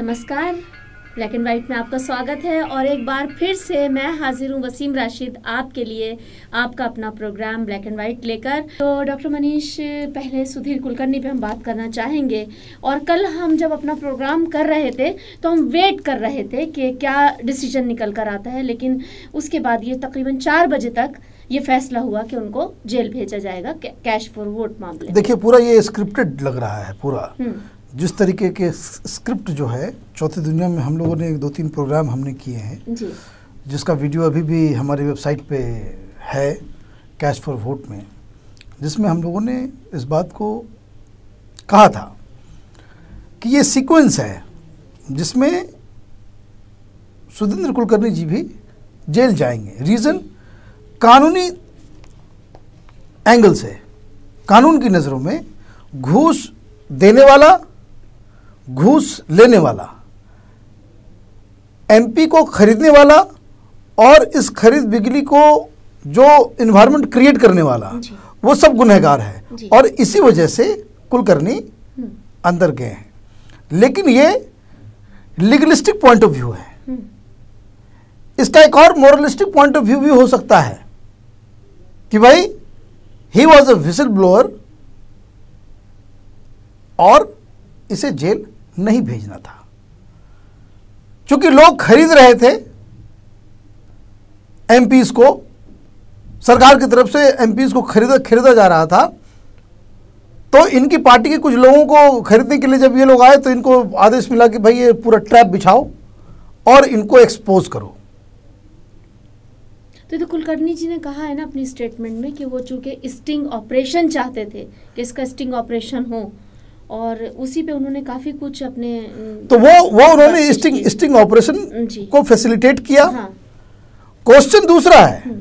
नमस्कार, black and white में आपका स्वागत है और एक बार फिर से मैं हाजिर हूँ वसीम राशिद आपके लिए आपका अपना प्रोग्राम ब्लैक एंड वाइट लेकर। तो डॉक्टर मनीष, पहले सुधीर कुलकर्णी पे हम बात करना चाहेंगे। और कल हम जब अपना प्रोग्राम कर रहे थे तो हम वेट कर रहे थे कि क्या डिसीजन निकल कर आता है, लेकिन उसके बाद ये तकरीबन 4 बजे तक ये फैसला हुआ कि उनको जेल भेजा जाएगा कैश फॉर वोट मामले। देखिए, पूरा ये स्क्रिप्टेड लग रहा है पूरा। जिस तरीके के स्क्रिप्ट जो है चौथी दुनिया में हम लोगों ने 2-3 प्रोग्राम हमने किए हैं जी। जिसका वीडियो अभी भी हमारी वेबसाइट पे है कैश फॉर वोट में, जिसमें हम लोगों ने इस बात को कहा था कि ये सीक्वेंस है जिसमें सुधीर कुलकर्णी जी भी जेल जाएंगे। रीज़न कानूनी एंगल से, कानून की नज़रों में घूस देने वाला, घूस लेने वाला, एमपी को खरीदने वाला और इस खरीद बिक्री को जो इन्वायरमेंट क्रिएट करने वाला, वो सब गुनहगार है और इसी वजह से कुलकर्णी अंदर गए हैं। लेकिन ये लीगलिस्टिक पॉइंट ऑफ व्यू है। इसका एक और मोरलिस्टिक पॉइंट ऑफ व्यू भी हो सकता है कि भाई he was a whistle blower और इसे जेल नहीं भेजना था। चूंकि लोग खरीद रहे थे एमपीज को, सरकार की तरफ से एमपीज को खरीदा जा रहा था, तो इनकी पार्टी के कुछ लोगों को खरीदने के लिए जब ये लोग आए तो इनको आदेश मिला कि भाई ये पूरा ट्रैप बिछाओ और इनको एक्सपोज करो। तो कुलकर्णी जी ने कहा है ना अपनी स्टेटमेंट में कि वो चूंकि स्टिंग ऑपरेशन चाहते थे कि इसका स्टिंग ऑपरेशन हो, और उसी पे उन्होंने काफी कुछ अपने तो वो उन्होंने स्टिंग ऑपरेशन को फैसिलिटेट किया। क्वेश्चन दूसरा है,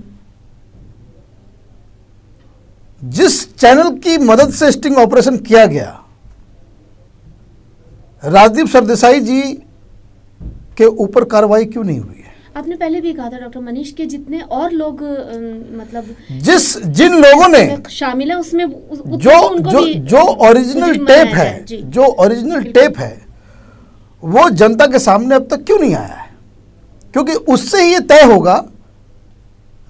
जिस चैनल की मदद से स्टिंग ऑपरेशन किया गया, राजदीप सरदेसाई जी के ऊपर कार्रवाई क्यों नहीं हुई है? आपने पहले भी कहा था डॉक्टर मनीष के जितने और लोग मतलब जिन लोगों ने शामिल है उसमें जो ओरिजिनल टेप है, जो ओरिजिनल टेप है वो जनता के सामने अब तक क्यों नहीं आया है? क्योंकि उससे ही ये तय होगा,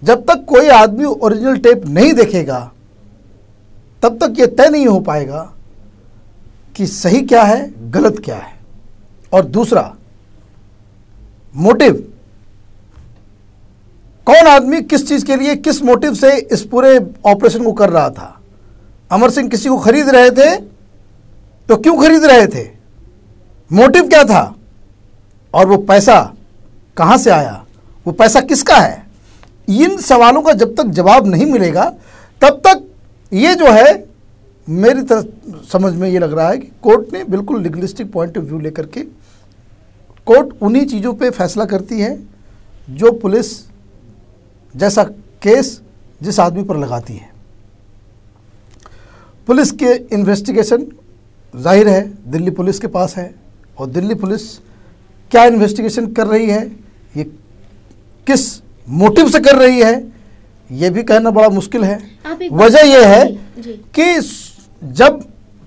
जब तक कोई आदमी ओरिजिनल टेप नहीं देखेगा तब तक ये तय नहीं हो पाएगा कि सही क्या है, गलत क्या है। और दूसरा मोटिव, कौन आदमी किस चीज के लिए, किस मोटिव से इस पूरे ऑपरेशन को कर रहा था? अमर सिंह किसी को खरीद रहे थे तो क्यों खरीद रहे थे? मोटिव क्या था? और वो पैसा कहां से आया? वो पैसा किसका है? इन सवालों का जब तक जवाब नहीं मिलेगा तब तक ये जो है, मेरी तरफ समझ में ये लग रहा है कि कोर्ट ने बिल्कुल लीगलिस्टिक पॉइंट ऑफ व्यू लेकर के कोर्ट उन्हीं चीज़ों पे फैसला करती है जो पुलिस जैसा केस जिस आदमी पर लगाती है। पुलिस के इन्वेस्टिगेशन जाहिर है दिल्ली पुलिस के पास है, और दिल्ली पुलिस क्या इन्वेस्टिगेशन कर रही है, ये किस मोटिव से कर रही है, ये भी कहना बड़ा मुश्किल है। वजह यह है कि जब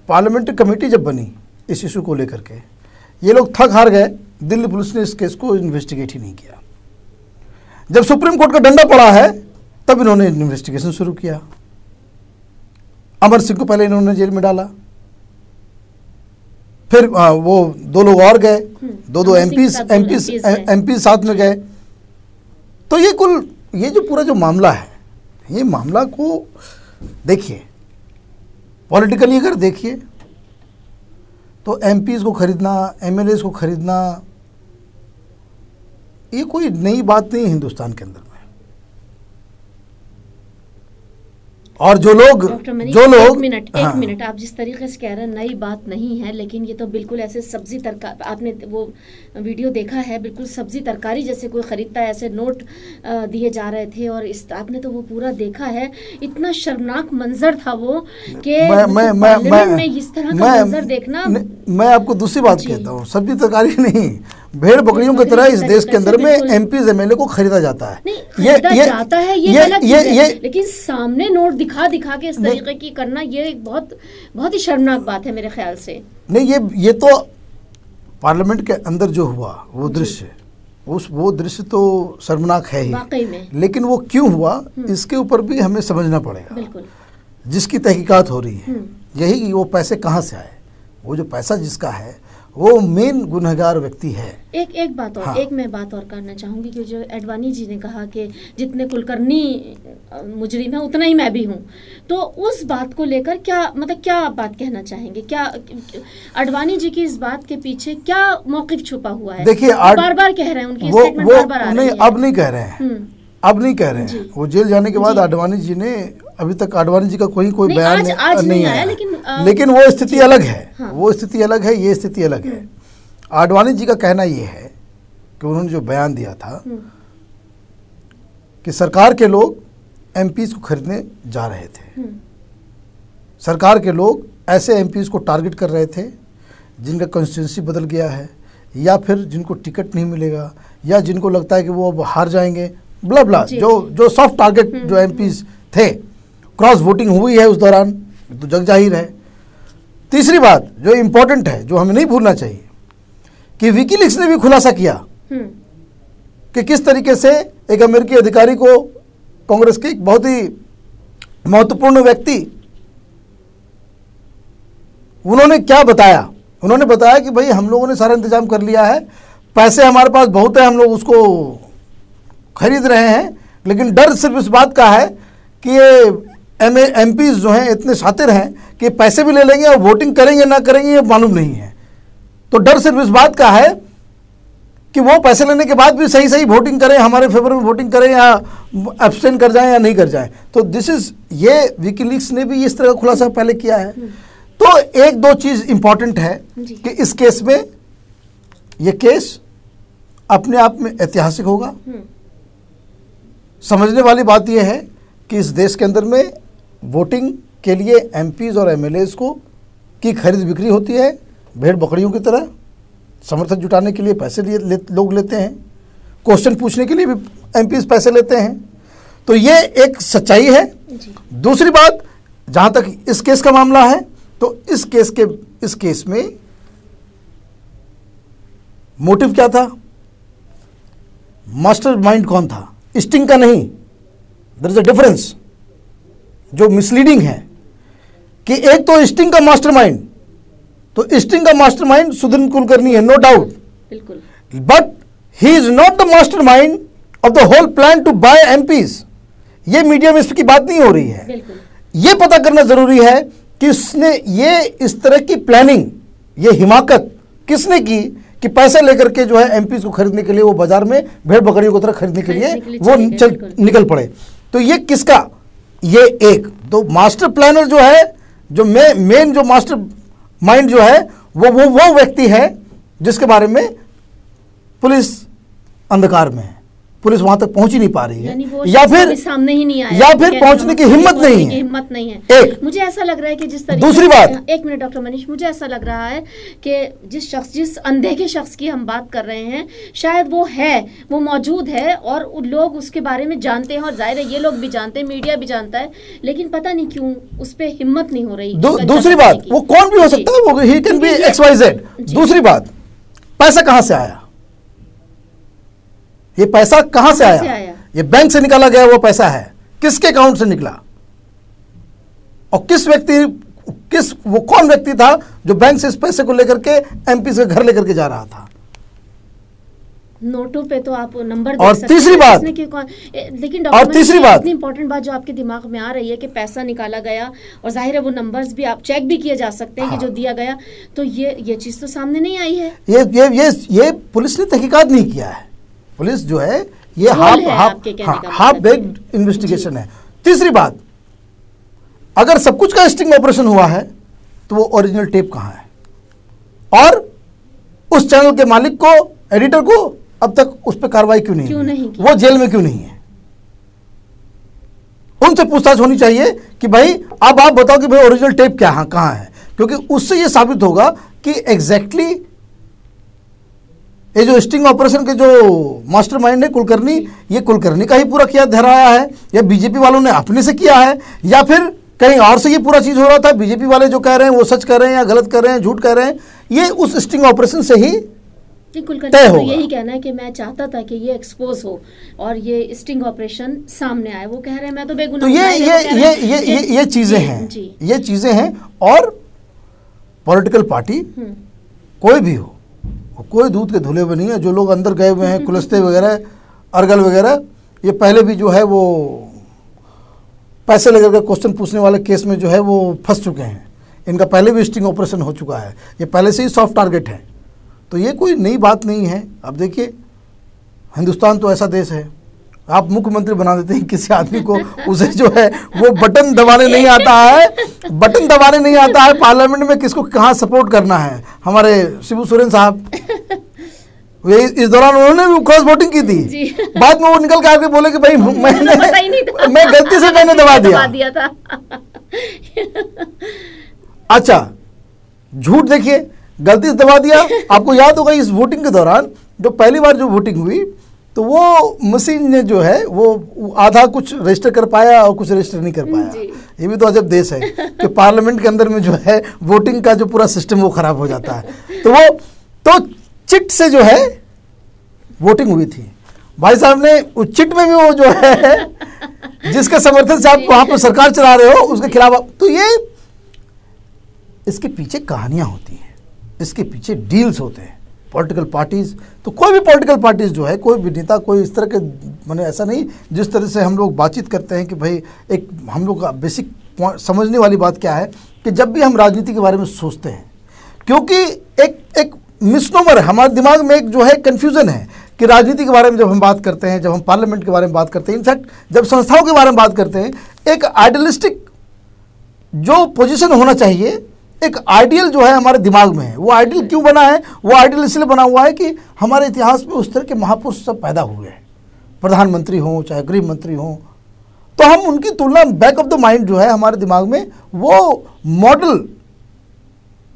पार्लियामेंट्री कमेटी जब बनी इस इशू को लेकर के, ये लोग थक हार गए, दिल्ली पुलिस ने इस केस को इन्वेस्टिगेट ही नहीं किया। जब सुप्रीम कोर्ट का डंडा पड़ा है तब इन्होंने इन्वेस्टिगेशन शुरू किया। अमर सिंह को पहले इन्होंने जेल में डाला, फिर वो 2 लोग और गए, 2 एमपी साथ में गए। तो ये जो पूरा जो मामला है, ये मामला को देखिए, पॉलिटिकली अगर देखिए तो एमपीज को खरीदना, एमएलएज को खरीदना, ये कोई नई बात नहीं है हिंदुस्तान के अंदर में। और जो लोग एक मिनट आप जिस तरीके से कह रहे हैं नई बात नहीं है, लेकिन ये तो बिल्कुल ऐसे सब्जी तरकारी, आपने वो वीडियो देखा है, बिल्कुल सब्जी तरकारी जैसे कोई खरीदता है, ऐसे नोट दिए जा रहे थे। और आपने तो वो पूरा देखा है, इतना शर्मनाक मंजर था वो कि पार्लियामेंट में इस तरह का मंजर देखना। मैं आपको दूसरी बात कहता हूँ, सब्जी तरकारी नहीं, भेड़ बकरियों की तरह इस देश के अंदर में एमपी एमएलए को खरीदा जाता है। लेकिन सामने नोट दिखा के इस तरीके की करना, ये बहुत बहुत ही शर्मनाक बात है मेरे ख्याल से। नहीं, ये तो पार्लियामेंट के अंदर जो हुआ वो दृश्य, वो दृश्य तो शर्मनाक है ही वाकई में। लेकिन वो क्यों हुआ इसके ऊपर भी हमें समझना पड़ेगा। बिल्कुल। जिसकी तहकीकात हो रही है यही कि वो पैसे कहाँ से आए, वो जो पैसा जिसका है वो मेन गुनहगार व्यक्ति है। एक बात और, एक मैं बात और करना चाहूँगी कि जो एडवाणी जी ने कहा कि जितने कुलकर्णी मुजरिम है उतना ही मैं भी हूँ, तो उस बात को लेकर क्या मतलब क्या आप बात कहना चाहेंगे? क्या आडवाणी जी की इस बात के पीछे क्या मौक़िफ़ छुपा हुआ है? देखिए बार बार कह रहे हैं, उनकी स्टेटमेंट बार बार आ रही है। अब नहीं कह रहे हैं, अब नहीं कह रहे हैं। वो जेल जाने के बाद आडवाणी जी ने अभी तक आडवाणी जी का कोई बयान नहीं आया, लेकिन वो स्थिति अलग है। हाँ। वो स्थिति अलग है, ये स्थिति अलग है। आडवाणी जी का कहना ये है कि उन्होंने जो बयान दिया था कि सरकार के लोग एमपीज को खरीदने जा रहे थे, सरकार के लोग ऐसे एमपीज को टारगेट कर रहे थे जिनका कॉन्स्टिट्यूंसी बदल गया है या फिर जिनको टिकट नहीं मिलेगा या जिनको लगता है कि वो अब हार जाएंगे, ब्ला ब्ला, जो सॉफ्ट टारगेट जो एमपीज थे। क्रॉस वोटिंग हुई है उस दौरान, तो जग जाहिर है। तीसरी बात जो इम्पोर्टेंट है, जो हमें नहीं भूलना चाहिए, कि विकीलीक्स ने भी खुलासा किया कि किस तरीके से एक अमेरिकी अधिकारी को कांग्रेस के एक बहुत ही महत्वपूर्ण व्यक्ति, उन्होंने क्या बताया? उन्होंने बताया कि भाई हम लोगों ने सारा इंतजाम कर लिया है, पैसे हमारे पास बहुत है, हम लोग उसको खरीद रहे हैं, लेकिन डर सिर्फ इस बात का है कि ये एमपीज जो हैं इतने शातिर हैं कि पैसे भी ले लेंगे और वोटिंग करेंगे ना करेंगे ये मालूम नहीं है। तो डर सिर्फ इस बात का है कि वो पैसे लेने के बाद भी सही सही वोटिंग करें, हमारे फेवर में वोटिंग करें या एब्सटेन कर जाएं या नहीं कर जाएं। तो दिस इज, ये विकीलीक्स ने भी इस तरह का खुलासा पहले किया है। तो एक दो चीज़ इंपॉर्टेंट है कि इस केस में, ये केस अपने आप में ऐतिहासिक होगा। समझने वाली बात यह है कि इस देश के अंदर में वोटिंग के लिए एमपीज और एमएलएज को की खरीद बिक्री होती है भेड़ बकरियों की तरह। समर्थन जुटाने के लिए पैसे लोग लेते हैं, क्वेश्चन पूछने के लिए भी एमपीज पैसे लेते हैं। तो ये एक सच्चाई है। दूसरी बात, जहाँ तक इस केस का मामला है, तो इस केस में मोटिव क्या था, मास्टर माइंड कौन था? स्टिंग का नहीं, देयर इज अ डिफरेंस जो मिसलीडिंग है कि एक तो स्टिंग का मास्टरमाइंड, तो स्टिंग का मास्टरमाइंड सुधीर कुलकर्णी है, नो डाउट, बिल्कुल, but he is not the mastermind of the whole plan to buy MPs. ये मीडिया में इसकी बात नहीं हो रही है। ये पता करना जरूरी है कि इसने ये इस तरह की प्लानिंग, ये हिमाकत किसने की कि पैसे लेकर के जो है एमपीज को खरीदने के लिए वो बाजार में भेड़ बकरियों की तरह खरीदने के लिए वो निकल पड़े। तो ये किसका, ये एक तो मास्टर प्लानर जो है, जो मेन जो मास्टर माइंड जो है वो व्यक्ति है जिसके बारे में पुलिस अंधकार में है, पुलिस वहां तक पहुंच ही नहीं पा रही है, या फिर सामने ही नहीं आया, या फिर पहुंचने की हिम्मत नहीं है। एक मुझे ऐसा लग रहा है कि जिस तरीके, दूसरी बात, एक मिनट डॉक्टर मनीष, मुझे ऐसा लग रहा है कि जिस अनदेखे शख्स की हम बात कर रहे हैं, शायद वो है, वो मौजूद है और लोग उसके बारे में जानते हैं, और जाहिर है ये लोग भी जानते हैं, मीडिया भी जानता है, लेकिन पता नहीं क्यों उस पर हिम्मत नहीं हो रही। दूसरी बात, वो कौन भी हो सकता है, वो ही कैन बी XYZ। दूसरी बात, पैसा कहां से आया? ये पैसा कहां से आया? ये बैंक से निकाला गया वो पैसा है, किसके अकाउंट से निकला? और वो कौन व्यक्ति था जो बैंक से इस पैसे को लेकर के एमपी से घर लेकर के जा रहा था? नोटों पे तो आप नंबर और तीसरी बात, लेकिन और तीसरी बात, इतनी इंपॉर्टेंट बात जो आपके दिमाग में आ रही है कि पैसा निकाला गया, और जाहिर है वो नंबर्स भी आप चेक भी किए जा सकते हैं कि जो दिया गया, तो ये चीज तो सामने नहीं आई है। ये पुलिस ने तहकीकात नहीं किया है। पुलिस जो है ये हाफ बेक्ड इन्वेस्टिगेशन है। तीसरी बात, अगर सब कुछ का स्टिंग ऑपरेशन हुआ है तो वो ओरिजिनल टेप कहां है? और उस चैनल के मालिक को, एडिटर को अब तक उस पर कार्रवाई क्यों नहीं की? वो जेल में क्यों नहीं है? उनसे पूछताछ होनी चाहिए कि भाई अब आप बताओ कि भाई ओरिजिनल टेप कहां है, क्योंकि उससे ये साबित होगा कि एग्जैक्टली ये जो स्टिंग ऑपरेशन के जो मास्टरमाइंड है कुलकर्णी, ये कुलकर्णी का ही पूरा किया धराया है, या बीजेपी वालों ने अपने से किया है, या फिर कहीं और से ये पूरा चीज हो रहा था? बीजेपी वाले जो कह रहे हैं वो सच कह रहे हैं या गलत कह रहे हैं, झूठ कह रहे हैं, ये उस स्टिंग ऑपरेशन से ही कुलकर्णी तय तो होगा। यही कहना है कि मैं चाहता था कि ये एक्सपोज हो और ये स्टिंग ऑपरेशन सामने आए। वो कह रहे हैं मैं तो बेगुनाह तो हूं, मैं तो कह रहे हैं ये चीजें जी, हैं, जी। ये चीजें हैं। और पॉलिटिकल पार्टी कोई भी हो, वो कोई दूध के धुले हुए नहीं है। जो लोग अंदर गए हुए हैं, कुलस्ते वगैरह, अर्गल वगैरह, ये पहले भी जो है वो पैसे लेकर के क्वेश्चन पूछने वाले केस में जो है वो फंस चुके हैं। इनका पहले भी स्टिंग ऑपरेशन हो चुका है, ये पहले से ही सॉफ्ट टारगेट है। तो ये कोई नई बात नहीं है। अब देखिए, हिंदुस्तान तो ऐसा देश है, आप मुख्यमंत्री बना देते हैं किसी आदमी को, उसे जो है वो बटन दबाने नहीं आता है, बटन दबाने नहीं आता है पार्लियामेंट में किसको कहाँ सपोर्ट करना है। हमारे शिबू सोरेन साहब, वे इस दौरान उन्होंने भी क्रॉस वोटिंग की थी, बाद में वो निकल के आके बोले कि भाई मैं गलती से मैंने दबा दिया था। अच्छा, झूठ देखिए, गलती से दबा दिया। आपको याद होगा इस वोटिंग के दौरान जो पहली बार जो वोटिंग हुई, तो वो मशीन ने जो है वो आधा कुछ रजिस्टर कर पाया और कुछ रजिस्टर नहीं कर पाया। ये भी तो अजब देश है कि पार्लियामेंट के अंदर में जो है वोटिंग का जो पूरा सिस्टम वो खराब हो जाता है। तो वो तो चिट से जो है वोटिंग हुई थी। भाई साहब ने उस चिट में भी वो जो है जिसके समर्थन से आप वहां पर सरकार चला रहे हो उसके खिलाफ, तो ये इसके पीछे कहानियां होती हैं, इसके पीछे डील्स होते हैं। पॉलिटिकल पार्टीज, तो कोई भी पॉलिटिकल पार्टीज जो है, कोई भी नेता, कोई इस तरह के, मैंने ऐसा नहीं, जिस तरह से हम लोग बातचीत करते हैं कि भाई एक हम लोग का बेसिक समझने वाली बात क्या है कि जब भी हम राजनीति के बारे में सोचते हैं, क्योंकि एक मिसनोमर है हमारे दिमाग में, एक जो है कन्फ्यूज़न है कि राजनीति के बारे में जब हम बात करते हैं, जब हम पार्लियामेंट के बारे में बात करते हैं, इनफैक्ट जब संस्थाओं के बारे में बात करते हैं, एक आइडियलिस्टिक जो पोजीशन होना चाहिए, एक आइडियल जो है हमारे दिमाग में है। वो आइडियल क्यों बना है? वो आइडियल इसलिए बना हुआ है कि हमारे इतिहास में उस तरह के महापुरुष सब पैदा हुए हैं, प्रधानमंत्री हों चाहे गृह मंत्री हों, तो हम उनकी तुलना बैक ऑफ द माइंड जो है हमारे दिमाग में वो मॉडल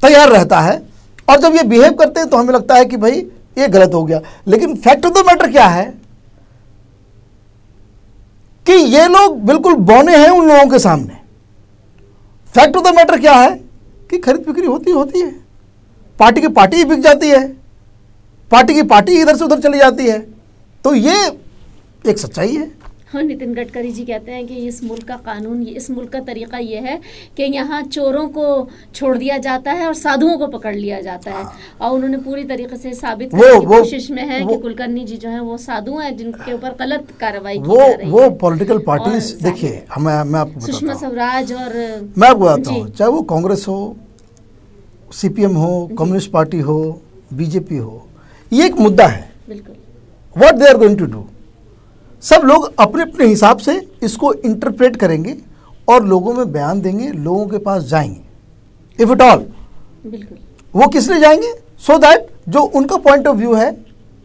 तैयार रहता है। और जब ये बिहेव करते हैं तो हमें लगता है कि भाई ये गलत हो गया। लेकिन फैक्ट ऑफ द मैटर क्या है कि ये लोग बिल्कुल बौने हैं उन लोगों के सामने। फैक्ट ऑफ द मैटर क्या है कि खरीद बिक्री होती है, पार्टी की पार्टी ही बिक जाती है, पार्टी की पार्टी इधर से उधर चली जाती है। तो ये एक सच्चाई है। हाँ, नितिन गडकरी जी कहते हैं कि इस मुल्क का कानून, इस मुल्क का तरीका ये है कि यहाँ चोरों को छोड़ दिया जाता है और साधुओं को पकड़ लिया जाता है। और उन्होंने पूरी तरीके से साबित करने की कोशिश में है कि कुलकर्णी जी जो है वो साधु हैं जिनके ऊपर गलत कार्रवाई की जा रही है। वो पॉलिटिकल पार्टीज, देखिए मैं आपको सुषमा स्वराज और मैं आपको बताता हूँ, चाहे वो कांग्रेस हो, CPM हो, कम्युनिस्ट पार्टी हो, BJP हो, ये एक मुद्दा है। बिल्कुल, what they are going to do, सब लोग अपने अपने हिसाब से इसको इंटरप्रेट करेंगे और लोगों में बयान देंगे, लोगों के पास जाएंगे, इफ इट ऑल। बिल्कुल, वो किस लिए जाएंगे? सो दैट जो उनका पॉइंट ऑफ व्यू है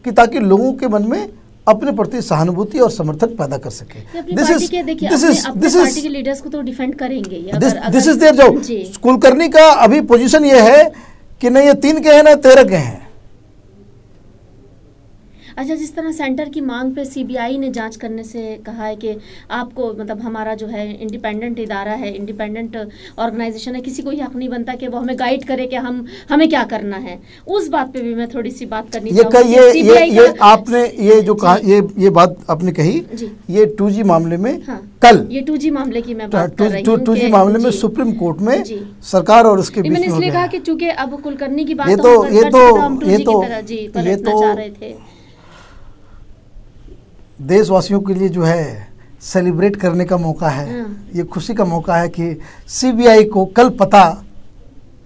कि ताकि लोगों के मन में अपने प्रति सहानुभूति और समर्थन पैदा कर सके। दिस पार्टी के लीडर्स को तो डिफेंड करेंगे। This is there. जो कुलकर्णी का अभी पोजीशन ये है कि नहीं ये 3 के हैं ना 13 के हैं। अच्छा, जिस तरह सेंटर की मांग पे CBI ने जांच करने से कहा है कि आपको, मतलब हमारा जो है इंडिपेंडेंट इदारा है, इंडिपेंडेंट ऑर्गेनाइजेशन है, किसी को हक नहीं बनता कि वो हमें गाइड करे कि हमें क्या करना है। उस बात पे भी मैं थोड़ी सी बात करनी चाहूँगी। ये आपने ये जो कहा, ये बात आपने कही, ये 2G मामले में, कल ये 2G मामले की मैं बात कर रही हूँ। 2G मामले में सुप्रीम कोर्ट में सरकार और उसके बीच में मैंने इसलिए कहा कि चूंकि अब कुलकर्णी की बात ये तो चाह रहे थे, देशवासियों के लिए जो है सेलिब्रेट करने का मौका है। ये खुशी का मौका है कि CBI को कल पता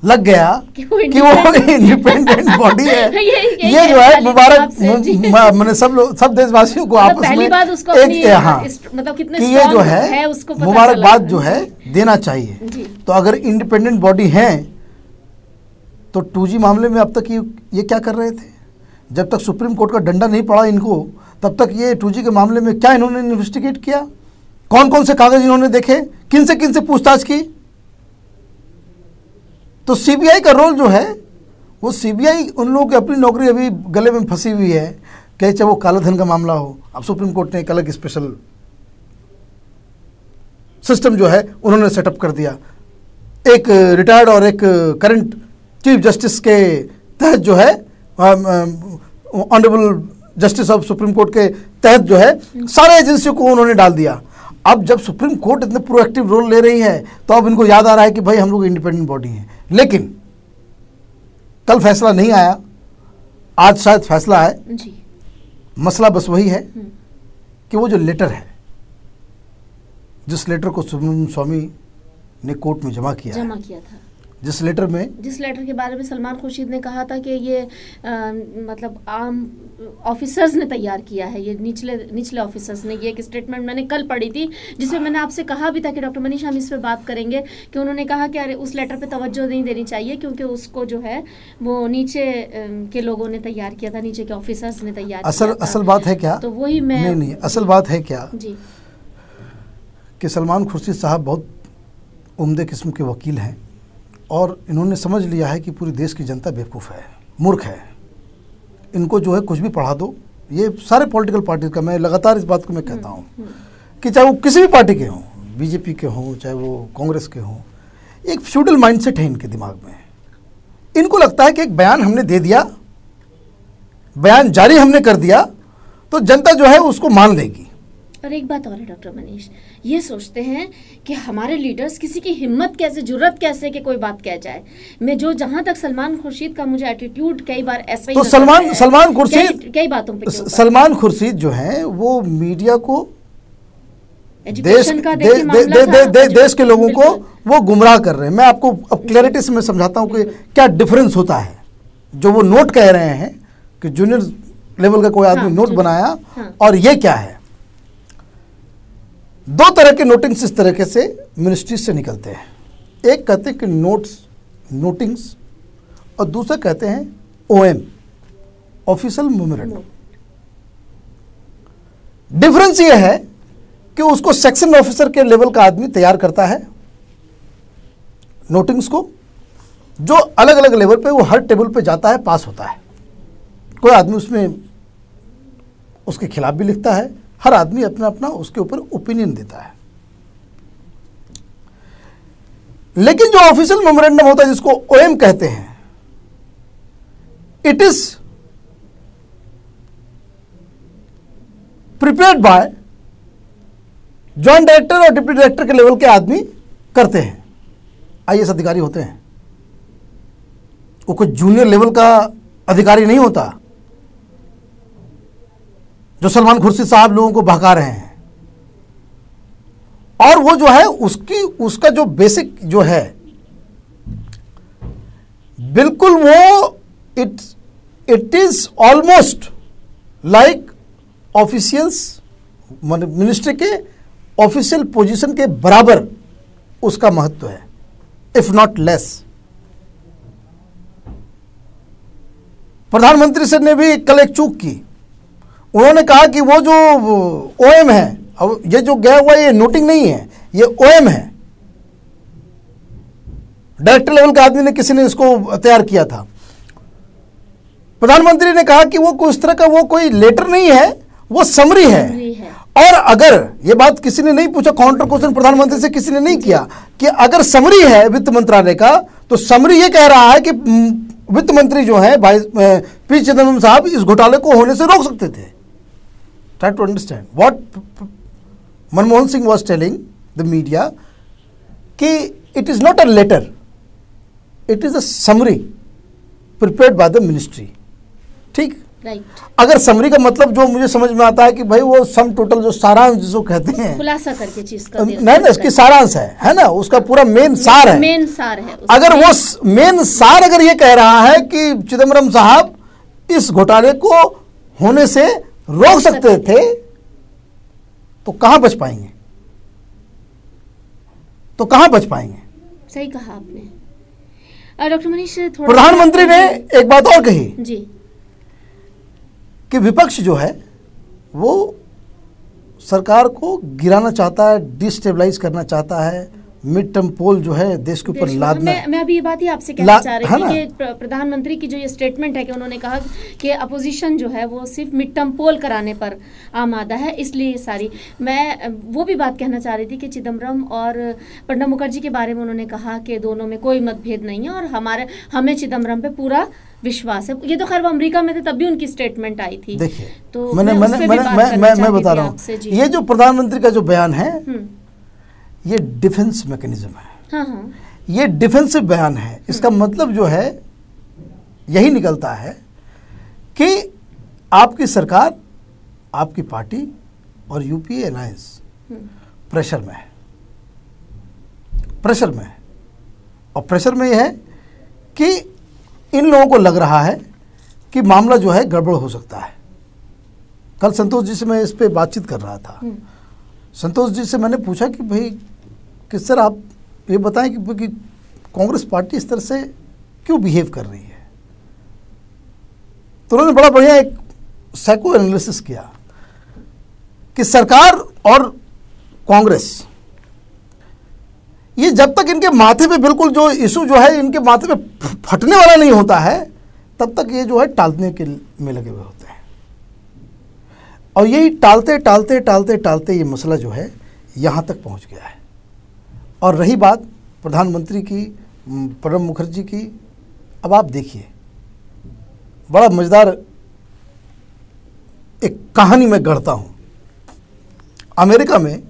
लग गया कि वो इंडिपेंडेंट बॉडी है। ये जो है मुबारक, मैंने सब देशवासियों को आपस में मतलब कितने कि ये जो है उसको मुबारकबाद जो है देना चाहिए। तो अगर इंडिपेंडेंट बॉडी है तो 2G मामले में अब तक ये क्या कर रहे थे? जब तक सुप्रीम कोर्ट का डंडा नहीं पड़ा इनको, तब तक ये 2G के मामले में क्या इन्होंने इन्वेस्टिगेट किया? कौन कौन से कागज इन्होंने देखे? किन से पूछताछ की? तो CBI का रोल जो है वो CBI उन लोगों की अपनी नौकरी अभी गले में फंसी हुई है, चाहे वो काला धन का मामला हो। अब सुप्रीम कोर्ट ने एक अलग स्पेशल सिस्टम जो है उन्होंने सेटअप कर दिया। एक रिटायर्ड और एक करंट चीफ जस्टिस के तहत जो है honourable justice of supreme court के तहत जो है सारे एजेंसियों को उन्होंने डाल दिया। अब जब सुप्रीम कोर्ट इतने प्रोएक्टिव रोल ले रही है तो अब इनको याद आ रहा है कि भाई हम लोग इंडिपेंडेंट बॉडी हैं। लेकिन कल फैसला नहीं आया, आज शायद फैसला आए जी। मसला बस वही है कि वो जो लेटर है, जिस लेटर को सुब्रमण्यम स्वामी ने कोर्ट में जमा किया था, जिस लेटर के बारे में सलमान खुर्शीद ने कहा था कि ये मतलब आम ऑफिसर्स ने तैयार किया है, ये निचले ऑफिसर्स ने। ये एक स्टेटमेंट मैंने कल पढ़ी थी जिसमें मैंने आपसे कहा भी था कि डॉक्टर मनीष हम इस पे बात करेंगे, कि उन्होंने कहा कि अरे उस लेटर पे तवज्जो नहीं देनी चाहिए क्योंकि उसको जो है वो नीचे के लोगों ने तैयार किया था, नीचे के ऑफिसर्स ने तैयार किया था। असल बात है क्या, तो वही मैं नहीं असल बात है क्या जी कि सलमान खुर्शीद साहब बहुत उम्दे किस्म के वकील हैं और इन्होंने समझ लिया है कि पूरी देश की जनता बेवकूफ़ है, मूर्ख है, इनको जो है कुछ भी पढ़ा दो। ये सारे पॉलिटिकल पार्टी का, मैं लगातार इस बात को मैं कहता हूँ कि चाहे वो किसी भी पार्टी के हों, बीजेपी के हों चाहे वो कांग्रेस के हों, एक फ्यूडल माइंडसेट है इनके दिमाग में। इनको लगता है कि एक बयान हमने दे दिया, बयान जारी हमने कर दिया तो जनता जो है उसको मान लेगी। और एक बात और है डॉक्टर मनीष, ये सोचते हैं कि हमारे लीडर्स, किसी की हिम्मत कैसे, जुर्रत कैसे कि कोई बात कह जाए। मैं जो जहां तक सलमान खुर्शीद का मुझे एटीट्यूड कई बार ऐसा ही तो सलमान खुर्शीद कई बातों पे सलमान खुर्शीद जो है वो मीडिया को, देश के लोगों को वो गुमराह कर रहे हैं। मैं आपको अब क्लैरिटी से मैं समझाता हूँ कि क्या डिफरेंस होता है। जो वो नोट कह रहे हैं कि जूनियर लेवल का कोई आदमी नोट बनाया, और ये क्या है, दो तरह के नोटिंग्स इस तरीके से मिनिस्ट्री से निकलते हैं। एक कहते हैं कि नोटिंग्स, और दूसरा कहते हैं ओएम, ऑफिशियल मेमोरेंडम। डिफरेंस ये है कि उसको सेक्शन ऑफिसर के लेवल का आदमी तैयार करता है नोटिंग्स को, जो अलग अलग लेवल पे वो हर टेबल पे जाता है, पास होता है। कोई आदमी उसमें उसके खिलाफ भी लिखता है, हर आदमी अपना अपना उसके ऊपर ओपिनियन देता है। लेकिन जो ऑफिशियल मेमोरेंडम होता है जिसको ओएम कहते हैं, it is prepared by joint director और डिप्टी डायरेक्टर के लेवल के आदमी करते हैं, आईएएस अधिकारी होते हैं। वो कोई जूनियर लेवल का अधिकारी नहीं होता जो सलमान खुर्शीद साहब लोगों को बहका रहे हैं। और वो जो है उसका जो बेसिक जो है, बिल्कुल वो it is almost like officials, ministry के ऑफिशियल पोजीशन के बराबर उसका महत्व है, इफ नॉट लेस। प्रधानमंत्री सर ने भी कल एक चूक की। उन्होंने कहा कि वो जो ओएम है, अब ये जो गया हुआ ये नोटिंग नहीं है, ये ओएम है। डायरेक्टर लेवल का आदमी ने, किसी ने इसको तैयार किया था। प्रधानमंत्री ने कहा कि वो कोई इस तरह का वो कोई लेटर नहीं है, वो समरी है। और अगर ये बात किसी ने नहीं पूछा, काउंटर क्वेश्चन प्रधानमंत्री से किसी ने नहीं किया कि अगर समरी है वित्त मंत्रालय का, तो समरी ये कह रहा है कि वित्त मंत्री जो है पी चिदम्बरम साहब इस घोटाले को होने से रोक सकते थे। Try to understand what Manmohan Singh was telling the media कि it is not a letter, it is a summary prepared by the ministry। ठीक, राइट। अगर समरी का मतलब जो मुझे समझ में आता है कि भाई वो सम टोटल जो सारांश जिसको कहते हैं, खुलासा करके चीज का, नहीं ना, इसकी सारांश है ना, उसका पूरा मेन सार है, मेन सार है। अगर वो मेन सार अगर ये कह रहा है कि चिदम्बरम साहब इस घोटाले को होने से रोक सकते थे, तो कहां बच पाएंगे, तो कहां बच पाएंगे। सही कहा आपने। डॉक्टर मनीष, थोड़ा प्रधानमंत्री ने एक बात और कही जी कि विपक्ष जो है वो सरकार को गिराना चाहता है, डिस्टेबलाइज करना चाहता है, मिड टर्म पोल जो है देश के ऊपर लादना। मैं अभी ये बात ही आपसे कहना चाह रही थी कि प्रधानमंत्री की जो ये स्टेटमेंट है कि उन्होंने कहा कि अपोजिशन जो है वो सिर्फ मिड टर्म पोल कराने पर आमादा है, इसलिए ये सारी, मैं वो भी बात कहना चाह रही थी कि चिदम्बरम और प्रणब मुखर्जी के बारे में उन्होंने कहा कि दोनों में कोई मतभेद नहीं है और हमें चिदम्बरम पे पूरा विश्वास है। ये तो खैर वो अमेरिका में थे तब भी उनकी स्टेटमेंट आई थी। देखिए तो मैं बता रहा हूँ, ये जो प्रधानमंत्री का जो बयान है ये डिफेंस मैकेनिज्म है। हाँ हाँ। ये डिफेंसिव बयान है। इसका मतलब जो है यही निकलता है कि आपकी सरकार, आपकी पार्टी और यूपीए अलायंस प्रेशर में है, प्रेशर में है। और प्रेशर में यह है कि इन लोगों को लग रहा है कि मामला जो है गड़बड़ हो सकता है। कल संतोष जी से मैं इस पे बातचीत कर रहा था। संतोष जी से मैंने पूछा कि भाई कि सर आप ये बताएं कि कांग्रेस पार्टी इस तरह से क्यों बिहेव कर रही है। तो उन्होंने बड़ा बढ़िया एक साइको एनालिसिस किया कि सरकार और कांग्रेस ये जब तक इनके माथे पे बिल्कुल जो इशू जो है इनके माथे पे फटने वाला नहीं होता है तब तक ये जो है टालने के में लगे हुए होते हैं। और यही टालते टालते टालते टालते ये मसला जो है यहाँ तक पहुँच गया है। और रही बात प्रधानमंत्री की, प्रणब मुखर्जी की, अब आप देखिए बड़ा मज़ेदार एक कहानी मैं गढ़ता हूँ। अमेरिका में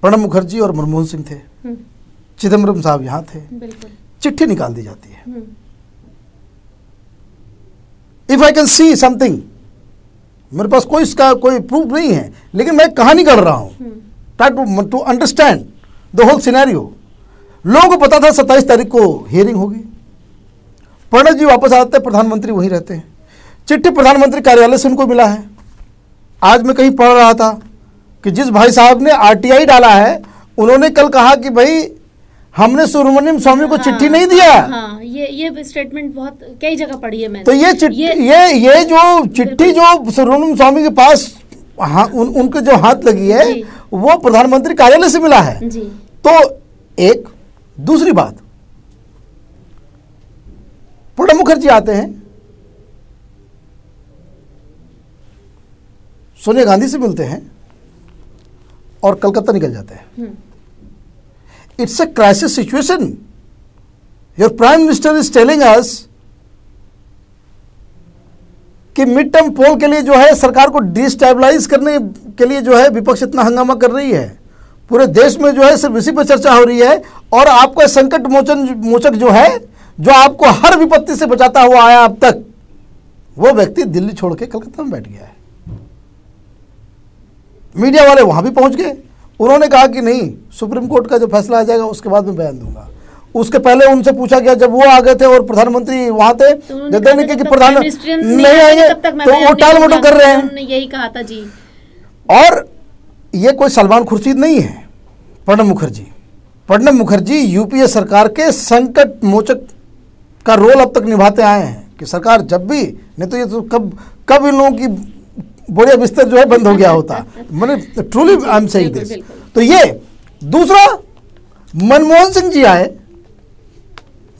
प्रणब मुखर्जी और मनमोहन सिंह थे, चिदम्बरम साहब यहाँ थे, चिट्ठी निकाल दी जाती है। If I can see something, मेरे पास कोई इसका कोई प्रूफ नहीं है लेकिन मैं कहानी कर रहा हूँ, try to understand the whole scenario. लोगों को पता था 27 तारीख को हियरिंग होगी। प्रणब जी वापस आते हैं, प्रधानमंत्री वहीं रहते हैं। चिट्ठी प्रधानमंत्री कार्यालय से उनको मिला है। आज मैं कहीं पढ़ रहा था कि जिस भाई साहब ने आरटीआई डाला है उन्होंने कल कहा कि भाई हमने सुब्रमण्यम स्वामी को चिट्ठी नहीं दिया। हाँ, ये स्टेटमेंट बहुत कई जगह पढ़ी है मैंने। तो ये जो चिट्ठी जो सुब्रमण्यम स्वामी के पास उनके जो हाथ लगी है वो प्रधानमंत्री कार्यालय से मिला है जी। तो एक दूसरी बात, प्रणब मुखर्जी आते हैं, सोनिया गांधी से मिलते हैं और कलकत्ता निकल जाते हैं। It's a crisis situation. Your prime minister is telling us कि मिड टर्म पोल के लिए जो है सरकार को डिस्टेबलाइज करने के लिए जो है विपक्ष इतना हंगामा कर रही है। पूरे देश में जो है सिर्फ इसी पर चर्चा हो रही है और आपका संकट मोचक जो है, जो आपको हर विपत्ति से बचाता हुआ आया अब तक, वो व्यक्ति दिल्ली छोड़ के कलकत्ता में बैठ गया है। मीडिया वाले वहां भी पहुंच गए। उन्होंने कहा कि नहीं, सुप्रीम कोर्ट का जो फैसला आ जाएगा उसके बाद मैं बयान दूंगा। उसके पहले उनसे पूछा गया, जब वो आ गए थे और प्रधानमंत्री वहां थे, कि प्रधानमंत्री नहीं आएंगे तो वो टाल मटोल कर रहे हैं। यही कहा था जी। और ये कोई सलमान खुर्शीद नहीं है प्रणब मुखर्जी। प्रणब मुखर्जी यूपीए सरकार के संकट मोचक का रोल अब तक निभाते आए हैं कि सरकार जब भी, नहीं तो ये तो कब इन लोगों की बोरिया बिस्तर जो है बंद हो गया होता। मैंने truly I am saying this. तो ये दूसरा, मनमोहन सिंह जी आए।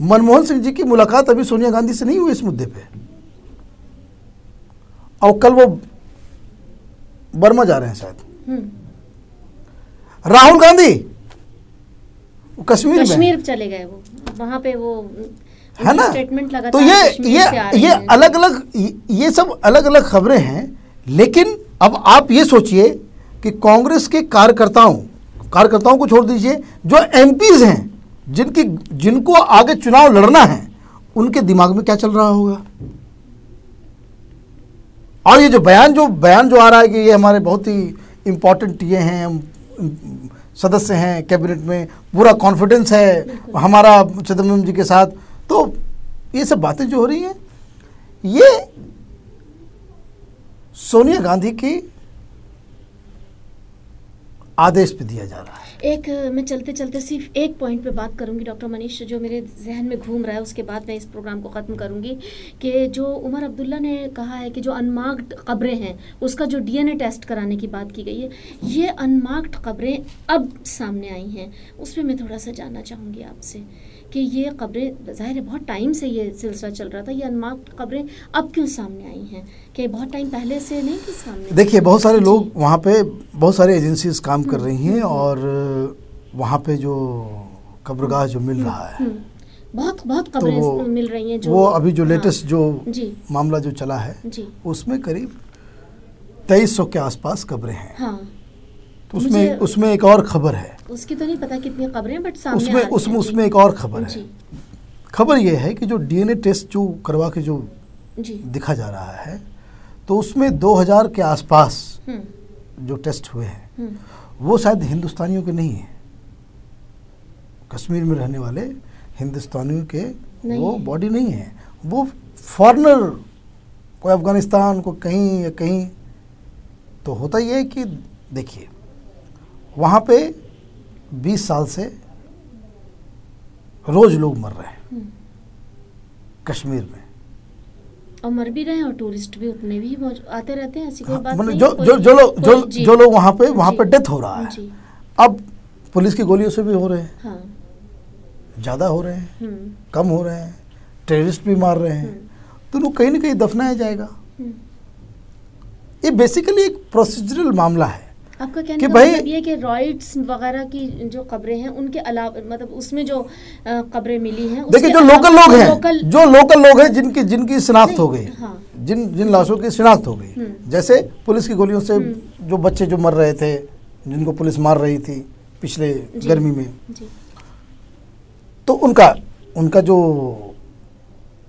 मनमोहन सिंह जी की मुलाकात अभी सोनिया गांधी से नहीं हुई इस मुद्दे पे, और कल वो बर्मा जा रहे हैं शायद। राहुल गांधी वो कश्मीर चले गए, वो वहां पे वो है ना। स्टेटमेंट लगा। तो ये अलग अलग, ये सब अलग अलग खबरें हैं। लेकिन अब आप ये सोचिए कि कांग्रेस के कार्यकर्ताओं को छोड़ दीजिए, जो एमपीज हैं जिनको आगे चुनाव लड़ना है, उनके दिमाग में क्या चल रहा होगा। और ये जो बयान जो आ रहा है कि ये हमारे बहुत ही इंपॉर्टेंट ये हैं, हम सदस्य हैं कैबिनेट में, पूरा कॉन्फिडेंस है हमारा चिदम्बरम जी के साथ, तो ये सब बातें जो हो रही हैं ये सोनिया गांधी की आदेश भी दिया जा रहा है। एक मैं चलते चलते सिर्फ एक पॉइंट पे बात करूंगी डॉक्टर मनीष, जो मेरे जहन में घूम रहा है, उसके बाद मैं इस प्रोग्राम को ख़त्म करूंगी, कि जो उमर अब्दुल्ला ने कहा है कि जो अनमार्क्ड कब्रें हैं उसका जो डीएनए टेस्ट कराने की बात की गई है, ये अनमार्क्ड कब्रें अब सामने आई हैं, उस पर मैं थोड़ा सा जानना चाहूँगी आपसे कि ये कब्रें, ज़ाहिर है बहुत टाइम से ये सिलसिला चल रहा था, ये अनमार्क्ड कब्रें अब क्यों सामने आई हैं, कि बहुत टाइम पहले से नहीं थी सामने? देखिए, बहुत सारे लोग वहाँ पे, बहुत सारे एजेंसीज काम कर रही हैं और वहाँ पे जो कब्रगाह जो मिल रहा है, बहुत कब्रें तो मिल रही हैं, जो वो अभी जो लेटेस्ट जो मामला जो चला है उसमें करीब 2300 के आसपास कब्रें हैं। हाँ, तो उसमें एक और खबर है, उसकी तो नहीं पता कितनी खबरें, बट सामने उसमें एक और खबर है। खबर ये है कि जो डीएनए टेस्ट जो करवा के जो दिखा जा रहा है, तो उसमें 2000 के आसपास जो टेस्ट हुए हैं वो शायद हिंदुस्तानियों के नहीं है, कश्मीर में रहने वाले हिंदुस्तानियों के वो बॉडी नहीं है, वो फॉरेनर, कोई अफगानिस्तान को कहीं या कहीं। तो होता ये है कि देखिए, वहाँ पे 20 साल से रोज लोग मर रहे हैं कश्मीर में, और मर भी रहे हैं, और टूरिस्ट भी उतने भी आते रहते हैं, ऐसी कोई बात नहीं। जो लोग वहाँ पे डेथ हो रहा है, अब पुलिस की गोलियों से भी हो रहे हैं, हाँ, ज़्यादा हो रहे हैं, कम हो रहे हैं, टेररिस्ट भी मार रहे हैं, तो उनको कहीं ना कहीं दफनाया जाएगा। ये बेसिकली एक प्रोसीजरल मामला है। आपका कहने का मतलब ये कि रॉयट्स वगैरह की जो कब्रें हैं उनके अलावा, मतलब उसमें जो कब्रें मिली हैं, देखिए जो लोकल लोग हैं जिनकी शिनाख्त हो गई, हाँ, जिन लाशों की शिनाख्त हो गई, जैसे पुलिस की गोलियों से जो बच्चे जो मर रहे थे, जिनको पुलिस मार रही थी पिछले गर्मी में, तो उनका जो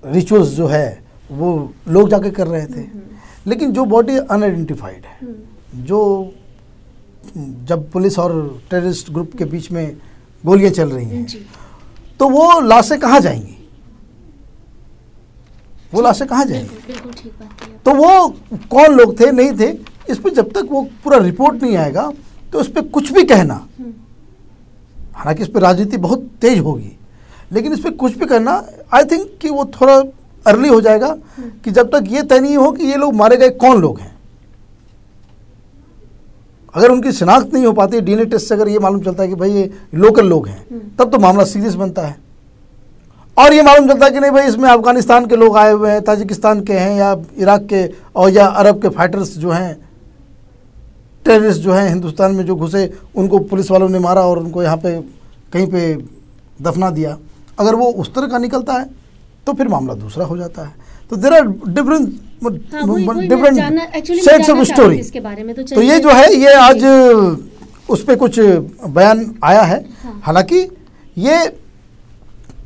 रिचुअल्स जो है वो लोग जाके कर रहे थे। लेकिन जो बॉडी अनआइडेंटिफाइड है, जो जब पुलिस और टेररिस्ट ग्रुप के बीच में गोलियां चल रही हैं, तो वो लाशें कहाँ जाएंगी, वो लाशें कहाँ जाएंगी? बिल्कुल ठीक बात है। तो वो कौन लोग थे, नहीं थे, इस पर जब तक वो पूरा रिपोर्ट नहीं आएगा तो इस पर कुछ भी कहना, हालांकि इस पर राजनीति बहुत तेज होगी, लेकिन इस पर कुछ भी कहना, आई थिंक कि वो थोड़ा अर्ली हो जाएगा, कि जब तक ये तय नहीं हो कि ये लोग मारे गए कौन लोग हैं। अगर उनकी शिनाख्त नहीं हो पाती, डीएनए टेस्ट से अगर ये मालूम चलता है कि भाई ये लोकल लोग हैं, तब तो मामला सीरियस बनता है। और ये मालूम चलता है कि नहीं भाई इसमें अफगानिस्तान के लोग आए हुए हैं, ताजिकिस्तान के हैं, या इराक के और या अरब के फाइटर्स जो हैं, टेररिस्ट जो हैं हिंदुस्तान में जो घुसे, उनको पुलिस वालों ने मारा और उनको यहाँ पे कहीं पे दफना दिया। अगर वो उस तरह का निकलता है तो फिर मामला दूसरा हो जाता है। तो there are different sets of story. तो ये जो है, ये आज उस पर कुछ बयान आया है। हालांकि ये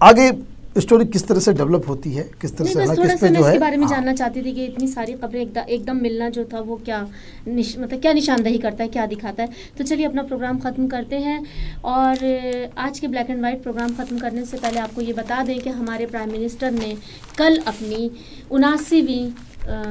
आगे स्टोरी किस तरह से डेवलप होती है, किस तरह से, थोड़ा सा मैं इसके बारे में जानना चाहती थी कि इतनी सारी खबरें एकदम मिलना जो था वो क्या मतलब क्या निशानदेही करता है, क्या दिखाता है। तो चलिए अपना प्रोग्राम ख़त्म करते हैं, और आज के ब्लैक एंड वाइट प्रोग्राम ख़त्म करने से पहले आपको ये बता दें कि हमारे प्राइम मिनिस्टर ने कल अपनी 79वीं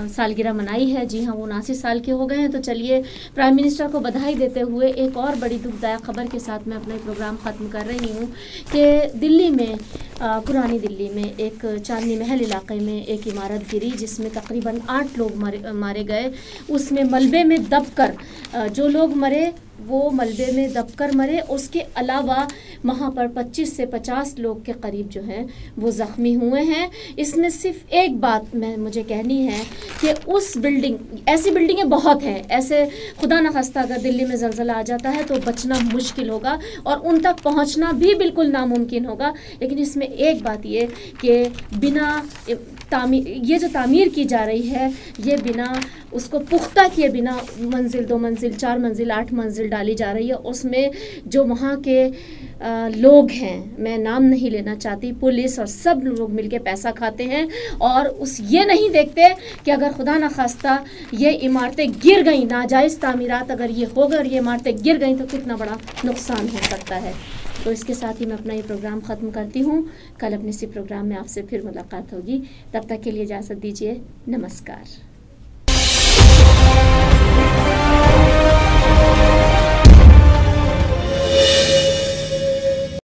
सालगिरह मनाई है। जी हाँ, वो 79 साल के हो गए हैं। तो चलिए प्राइम मिनिस्टर को बधाई देते हुए एक और बड़ी दुखदायक खबर के साथ मैं अपना प्रोग्राम ख़त्म कर रही हूँ कि दिल्ली में, पुरानी दिल्ली में एक चांदनी महल इलाके में एक इमारत गिरी, जिसमें तकरीबन 8 लोग मारे गए। उसमें मलबे में दबकर जो लोग मरे वो मलबे में दबकर मरे। उसके अलावा वहाँ पर 25 से 50 लोग के करीब जो हैं वो ज़ख्मी हुए हैं। इसमें सिर्फ एक बात मुझे कहनी है कि उस बिल्डिंग, ऐसी बिल्डिंगें बहुत हैं, ऐसे खुदा न खास्ता अगर दिल्ली में ज़लज़ला आ जाता है तो बचना मुश्किल होगा और उन तक पहुँचना भी बिल्कुल नामुमकिन होगा। लेकिन इसमें एक बात ये कि बिना ये जो तामीर की जा रही है, ये बिना उसको पुख्ता किए बिना मंजिल 2 मंजिल 4 मंजिल 8 मंजिल डाली जा रही है। उसमें जो वहाँ के लोग हैं, मैं नाम नहीं लेना चाहती, पुलिस और सब लोग मिलके पैसा खाते हैं और ये नहीं देखते कि अगर खुदा न खास्ता ये इमारतें गिर गई, नाजायज़ तामीरात अगर ये हो गई और ये इमारतें गिर गई तो कितना बड़ा नुकसान हो सकता है। तो इसके साथ ही मैं अपना ये प्रोग्राम ख़त्म करती हूँ। कल अपने इसी प्रोग्राम में आपसे फिर मुलाकात होगी। तब तक के लिए इजाज़त दीजिए। नमस्कार।